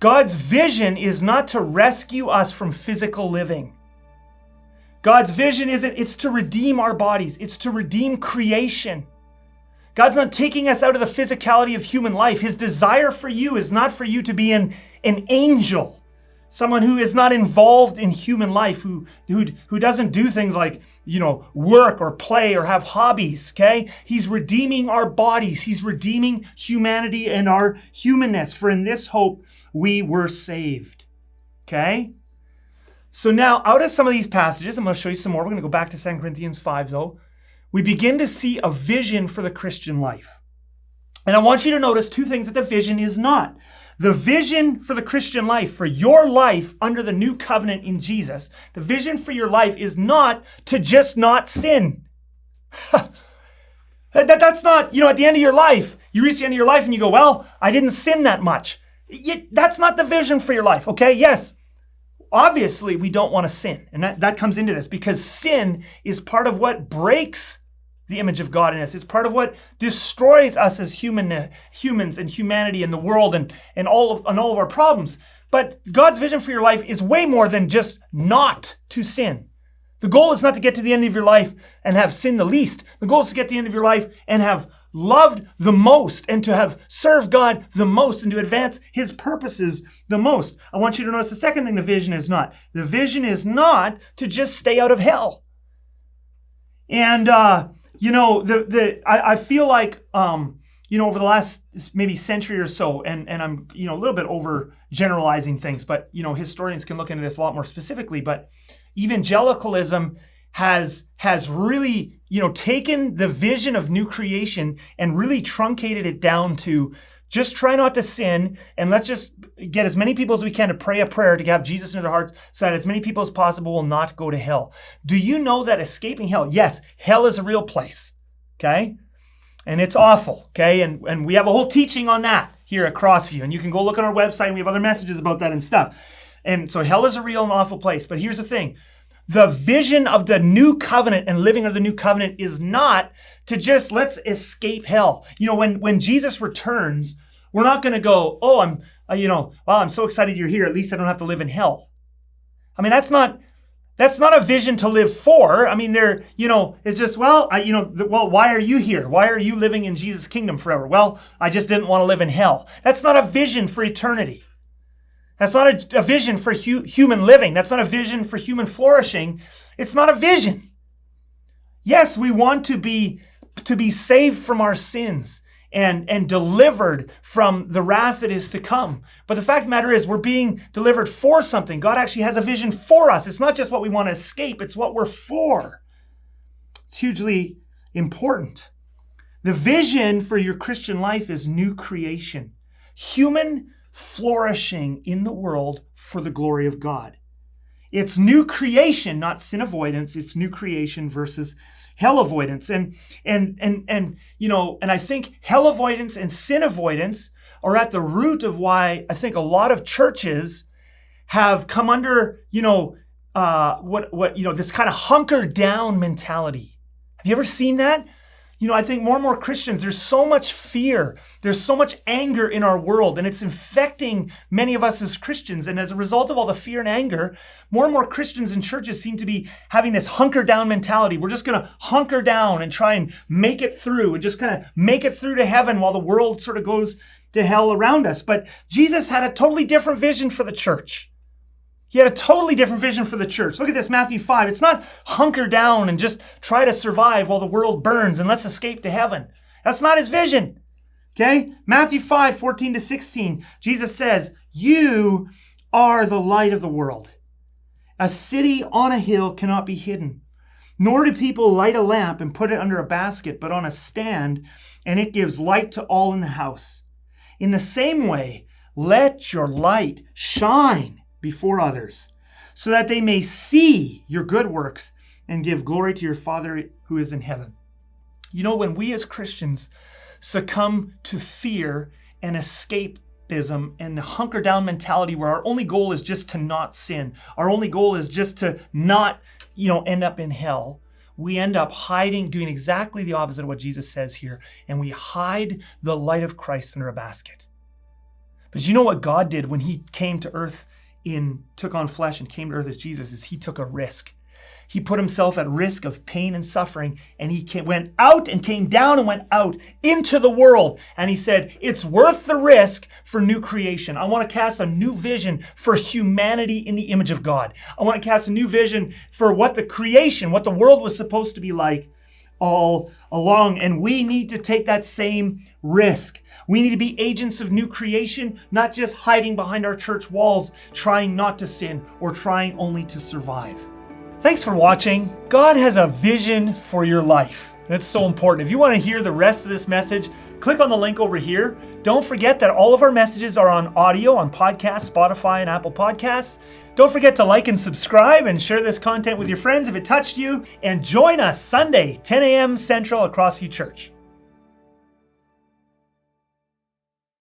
God's vision is not to rescue us from physical living. God's vision it's to redeem our bodies. It's to redeem creation. God's not taking us out of the physicality of human life. His desire for you is not for you to be an angel, someone who is not involved in human life, who doesn't do things like, work or play or have hobbies, okay? He's redeeming our bodies. He's redeeming humanity and our humanness. For in this hope, we were saved, okay? So now, out of some of these passages, I'm going to show you some more. We're going to go back to 2 Corinthians 5, though. We begin to see a vision for the Christian life. And I want you to notice two things that the vision is not. The vision for the Christian life, for your life under the new covenant in Jesus, the vision for your life is not to just not sin. That's not, at the end of your life, you reach the end of your life and you go, well, I didn't sin that much. That's not the vision for your life, okay? Yes. Obviously, we don't want to sin. And that comes into this because sin is part of what breaks the image of God in us. It's part of what destroys us as humans and humanity and the world and all of our problems. But God's vision for your life is way more than just not to sin. The goal is not to get to the end of your life and have sinned the least. The goal is to get to the end of your life and have loved the most and to have served God the most and to advance his purposes the most. I want you to notice the second thing the vision is not. The vision is not to just stay out of hell. And, I feel like, over the last maybe century or so, and I'm, a little bit over generalizing things, but, historians can look into this a lot more specifically, but evangelicalism has really, taken the vision of new creation and really truncated it down to just try not to sin, and let's just get as many people as we can to pray a prayer to have Jesus into their hearts so that as many people as possible will not go to hell. Do you know that escaping hell, yes, hell is a real place, okay? And it's awful, okay? And we have a whole teaching on that here at CrossView, and you can go look on our website, and we have other messages about that and stuff. And so hell is a real and awful place, but here's the thing. The vision of the new covenant and living under the new covenant is not to just let's escape hell. When Jesus returns, we're not going to go, oh, I'm so excited you're here. At least I don't have to live in hell. I mean, that's not a vision to live for. I mean, it's just, why are you here? Why are you living in Jesus' kingdom forever? Well, I just didn't want to live in hell. That's not a vision for eternity. That's not a vision for human living. That's not a vision for human flourishing. It's not a vision. Yes, we want to be saved from our sins and delivered from the wrath that is to come. But the fact of the matter is we're being delivered for something. God actually has a vision for us. It's not just what we want to escape. It's what we're for. It's hugely important. The vision for your Christian life is new creation. Human flourishing in the world for the glory of God. It's new creation, not sin avoidance. It's new creation versus hell avoidance. And I think hell avoidance and sin avoidance are at the root of why I think a lot of churches have come under, this kind of hunker down mentality. Have you ever seen that? I think more and more Christians, there's so much fear, there's so much anger in our world, and it's infecting many of us as Christians. And as a result of all the fear and anger, more and more Christians and churches seem to be having this hunker down mentality. We're just going to hunker down and try and make it through and just kind of make it through to heaven while the world sort of goes to hell around us. But Jesus had a totally different vision for the church. He had a totally different vision for the church. Look at this, Matthew 5. It's not hunker down and just try to survive while the world burns and let's escape to heaven. That's not his vision. Okay? Matthew 5, 14 to 16. Jesus says, "You are the light of the world. A city on a hill cannot be hidden. Nor do people light a lamp and put it under a basket, but on a stand, and it gives light to all in the house. In the same way, let your light shine before others, so that they may see your good works and give glory to your Father who is in heaven." When we as Christians succumb to fear and escapism and the hunker down mentality where our only goal is just to not sin, our only goal is just to not, end up in hell, we end up hiding, doing exactly the opposite of what Jesus says here, and we hide the light of Christ under a basket. But you know what God did when he came to earth took on flesh and came to earth as Jesus is he took a risk. He put himself at risk of pain and suffering, and he went out and came down and went out into the world. And he said, it's worth the risk for new creation. I want to cast a new vision for humanity in the image of God. I want to cast a new vision for what the world was supposed to be like all along. And we need to take that same risk. We need to be agents of new creation, not just hiding behind our church walls, trying not to sin or trying only to survive. Thanks for watching. God has a vision for your life. That's so important. If you want to hear the rest of this message, click on the link over here. Don't forget that all of our messages are on audio on podcasts, Spotify, and Apple Podcasts. Don't forget to like and subscribe and share this content with your friends if it touched you. And join us Sunday, 10 a.m. Central at CROSSVIEW Church.